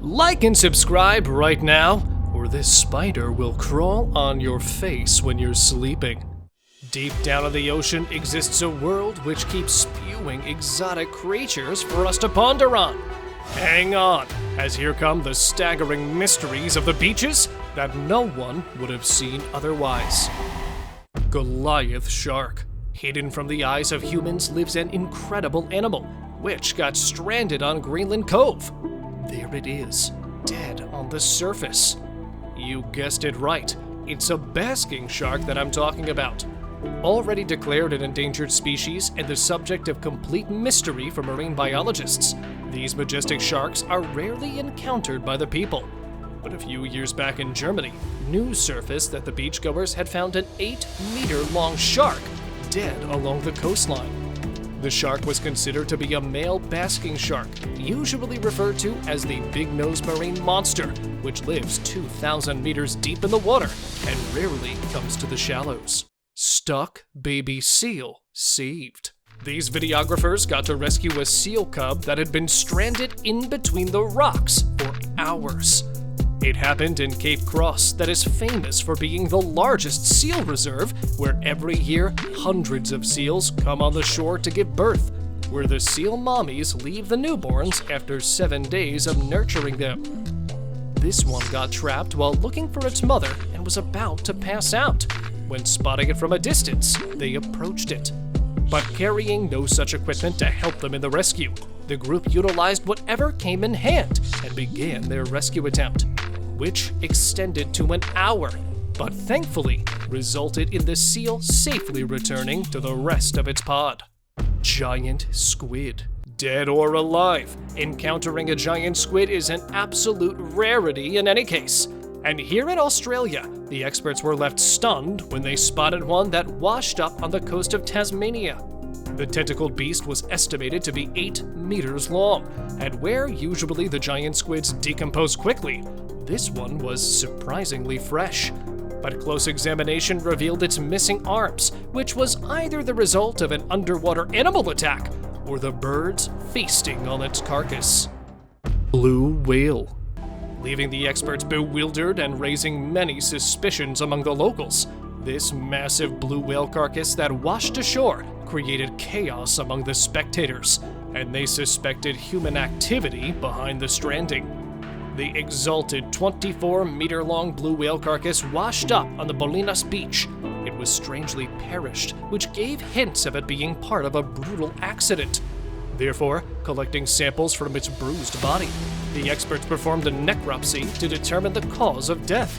Like and subscribe right now, or this spider will crawl on your face when you're sleeping. Deep down in the ocean exists a world which keeps spewing exotic creatures for us to ponder on. Hang on, as here come the staggering mysteries of the beaches that no one would have seen otherwise. Goliath shark. Hidden from the eyes of humans lives an incredible animal, which got stranded on Greenland Cove. There it is, dead on the surface. You guessed it right, it's a basking shark that I'm talking about. Already declared an endangered species and the subject of complete mystery for marine biologists, these majestic sharks are rarely encountered by the people. But a few years back in Germany, news surfaced that the beachgoers had found an 8-meter-long shark dead along the coastline. The shark was considered to be a male basking shark, usually referred to as the big-nosed marine monster, which lives 2,000 meters deep in the water and rarely comes to the shallows. Stuck baby seal saved. These videographers got to rescue a seal cub that had been stranded in between the rocks for hours. It happened in Cape Cross, that is famous for being the largest seal reserve, where every year hundreds of seals come on the shore to give birth, where the seal mommies leave the newborns after 7 days of nurturing them. This one got trapped while looking for its mother and was about to pass out. When spotting it from a distance, they approached it. But carrying no such equipment to help them in the rescue, the group utilized whatever came in hand and began their rescue attempt, which extended to an hour, but thankfully resulted in the seal safely returning to the rest of its pod. Giant squid. Dead or alive, encountering a giant squid is an absolute rarity in any case. And here in Australia, the experts were left stunned when they spotted one that washed up on the coast of Tasmania. The tentacled beast was estimated to be 8 meters long, and where usually the giant squids decompose quickly, this one was surprisingly fresh. But close examination revealed its missing arms, which was either the result of an underwater animal attack or the birds feasting on its carcass. Blue whale. Leaving the experts bewildered and raising many suspicions among the locals, this massive blue whale carcass that washed ashore created chaos among the spectators, and they suspected human activity behind the stranding. The exalted 24-meter-long blue whale carcass washed up on the Bolinas beach. It was strangely perished, which gave hints of it being part of a brutal accident. Therefore, collecting samples from its bruised body, the experts performed a necropsy to determine the cause of death,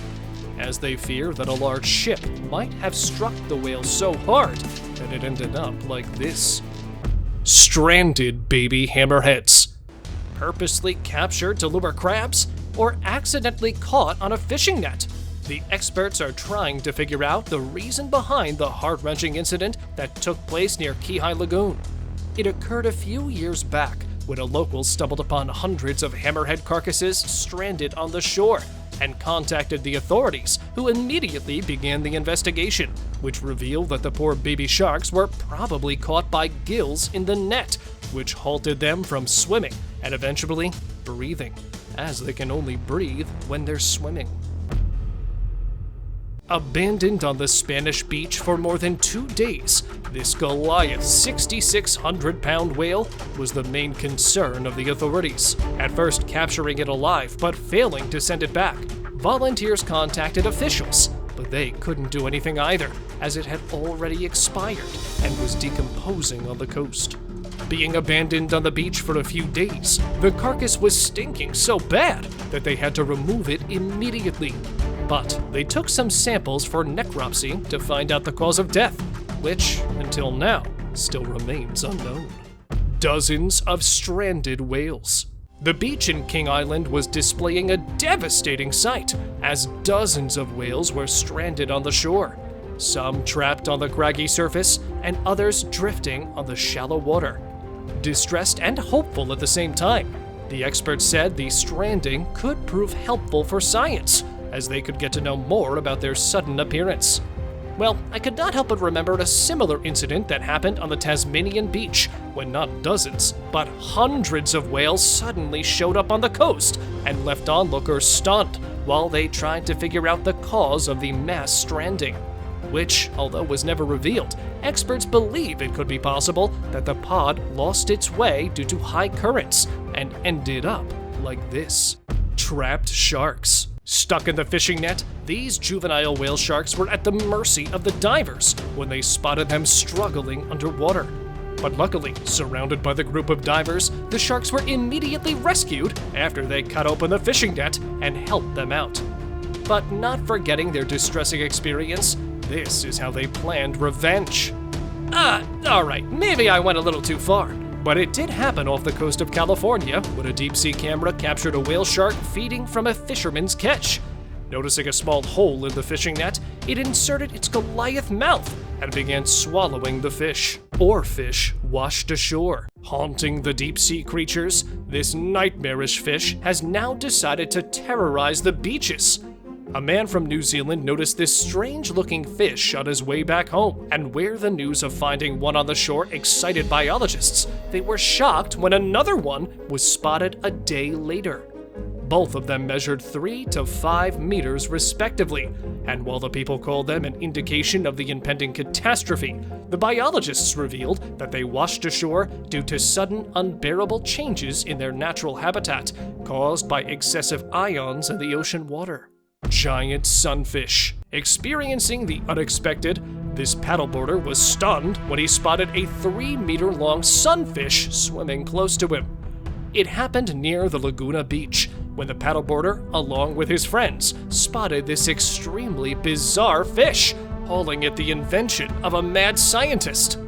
as they fear that a large ship might have struck the whale so hard that it ended up like this. Stranded baby hammerheads. Purposely captured to lure crabs, or accidentally caught on a fishing net. The experts are trying to figure out the reason behind the heart-wrenching incident that took place near Kihei Lagoon. It occurred a few years back when a local stumbled upon hundreds of hammerhead carcasses stranded on the shore and contacted the authorities, who immediately began the investigation, which revealed that the poor baby sharks were probably caught by gills in the net, which halted them from swimming and eventually breathing, as they can only breathe when they're swimming. Abandoned on the Spanish beach for more than 2 days, this Goliath 6,600-pound whale was the main concern of the authorities. At first capturing it alive, but failing to send it back, volunteers contacted officials, but they couldn't do anything either, as it had already expired and was decomposing on the coast. Being abandoned on the beach for a few days, the carcass was stinking so bad that they had to remove it immediately. But they took some samples for necropsy to find out the cause of death, which, until now, still remains unknown. Dozens of stranded whales. The beach in King Island was displaying a devastating sight, as dozens of whales were stranded on the shore, some trapped on the craggy surface and others drifting on the shallow water. Distressed and hopeful at the same time, the experts said the stranding could prove helpful for science, as they could get to know more about their sudden appearance. Well, I could not help but remember a similar incident that happened on the Tasmanian beach, when not dozens, but hundreds of whales suddenly showed up on the coast and left onlookers stunned while they tried to figure out the cause of the mass stranding. Which, although was never revealed, experts believe it could be possible that the pod lost its way due to high currents and ended up like this. Trapped sharks. Stuck in the fishing net, these juvenile whale sharks were at the mercy of the divers when they spotted them struggling underwater. But luckily, surrounded by the group of divers, the sharks were immediately rescued after they cut open the fishing net and helped them out. But not forgetting their distressing experience, this is how they planned revenge. Alright, maybe I went a little too far. But it did happen off the coast of California when a deep-sea camera captured a whale shark feeding from a fisherman's catch. Noticing a small hole in the fishing net, it inserted its Goliath mouth and began swallowing the fish. Oarfish washed ashore. Haunting the deep-sea creatures, this nightmarish fish has now decided to terrorize the beaches. A man from New Zealand noticed this strange-looking fish on his way back home, and where the news of finding one on the shore excited biologists, they were shocked when another one was spotted a day later. Both of them measured 3 to 5 meters respectively, and while the people called them an indication of the impending catastrophe, the biologists revealed that they washed ashore due to sudden, unbearable changes in their natural habitat caused by excessive ions in the ocean water. Giant sunfish. Experiencing the unexpected, this paddleboarder was stunned when he spotted a 3-meter-long sunfish swimming close to him. It happened near the Laguna Beach when the paddleboarder, along with his friends, spotted this extremely bizarre fish, calling it the invention of a mad scientist.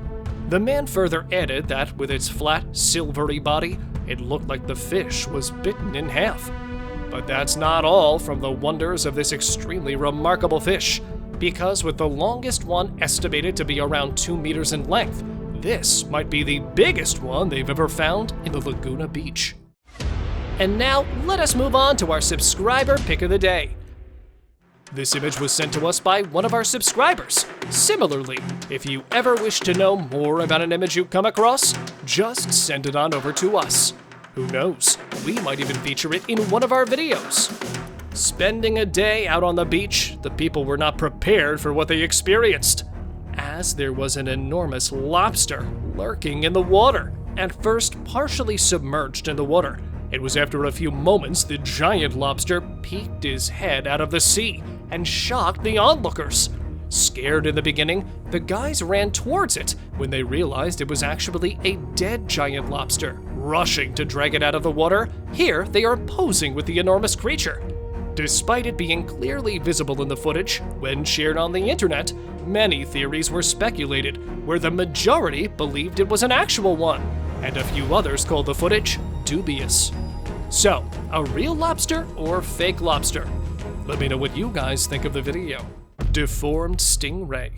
The man further added that with its flat, silvery body, it looked like the fish was bitten in half. But that's not all from the wonders of this extremely remarkable fish, because with the longest one estimated to be around 2 meters in length, this might be the biggest one they've ever found in the Laguna Beach. And now, let us move on to our subscriber pick of the day. This image was sent to us by one of our subscribers. Similarly, if you ever wish to know more about an image you come across, just send it on over to us. Who knows, we might even feature it in one of our videos. Spending a day out on the beach, the people were not prepared for what they experienced, as there was an enormous lobster lurking in the water. At first partially submerged in the water, it was after a few moments the giant lobster peeked his head out of the sea and shocked the onlookers. Scared in the beginning, the guys ran towards it when they realized it was actually a dead giant lobster. Rushing to drag it out of the water, here they are posing with the enormous creature. Despite it being clearly visible in the footage, when shared on the internet, many theories were speculated, where the majority believed it was an actual one, and a few others called the footage dubious. So, a real lobster or fake lobster? Let me know what you guys think of the video. Deformed stingray.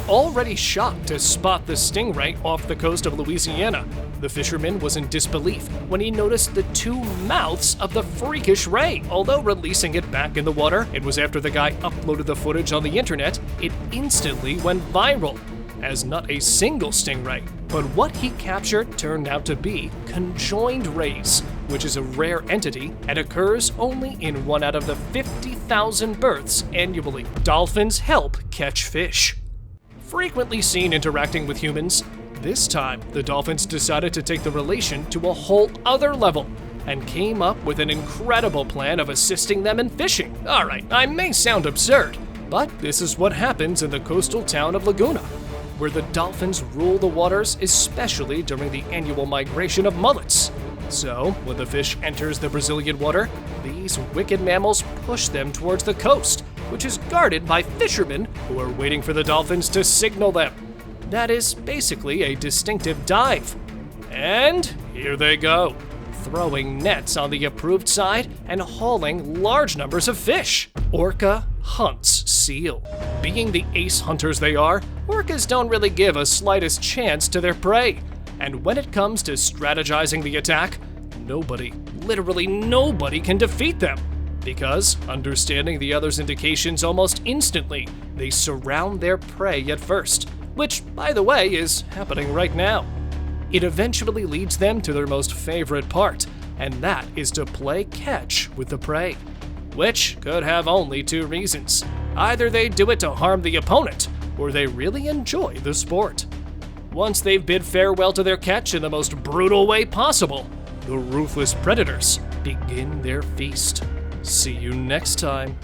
Already shocked to spot the stingray off the coast of Louisiana, the fisherman was in disbelief when he noticed the 2 mouths of the freakish ray. Although releasing it back in the water, it was after the guy uploaded the footage on the internet, it instantly went viral, as not a single stingray, but what he captured turned out to be conjoined rays, which is a rare entity and occurs only in 1 out of the 50,000 births annually. Dolphins help catch fish. Frequently seen interacting with humans, this time the dolphins decided to take the relation to a whole other level and came up with an incredible plan of assisting them in fishing. Alright, I may sound absurd, but this is what happens in the coastal town of Laguna, where the dolphins rule the waters, especially during the annual migration of mullets. So, when the fish enters the Brazilian water, these wicked mammals push them towards the coast, which is guarded by fishermen who are waiting for the dolphins to signal them. That is basically a distinctive dive. And here they go, throwing nets on the approved side and hauling large numbers of fish. Orca hunts seal. Being the ace hunters they are, orcas don't really give a slightest chance to their prey. And when it comes to strategizing the attack, nobody, literally nobody can defeat them. Because, understanding the other's indications almost instantly, they surround their prey at first, which, by the way, is happening right now. It eventually leads them to their most favorite part, and that is to play catch with the prey. Which could have only two reasons. Either they do it to harm the opponent, or they really enjoy the sport. Once they've bid farewell to their catch in the most brutal way possible, the ruthless predators begin their feast. See you next time.